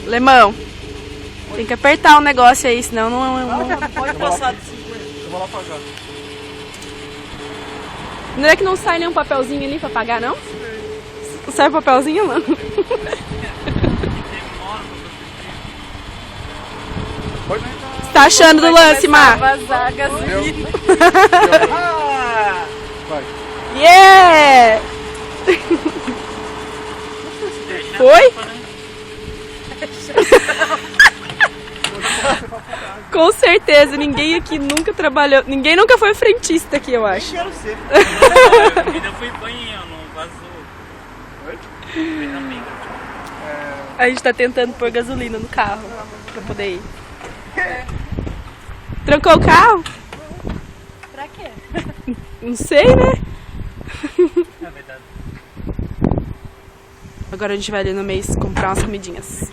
Lemão, tem que apertar o negócio aí, senão não Pode passar de 50. Eu vou lá pagar. Não é que não sai nenhum papelzinho ali pra pagar, não? Não sai papelzinho, não? Pode. O que tá achando do lance, Mar? Vazar gasolina. Vai. Yeah! Foi? Com certeza, ninguém aqui nunca trabalhou, ninguém nunca foi frentista aqui, eu acho. Quero ser. Eu ainda fui banhando, vazou. A gente tá tentando pôr gasolina no carro pra poder ir. Trancou o carro? Pra quê? Não sei, né? É verdade. Agora a gente vai ali no mês comprar umas comidinhas.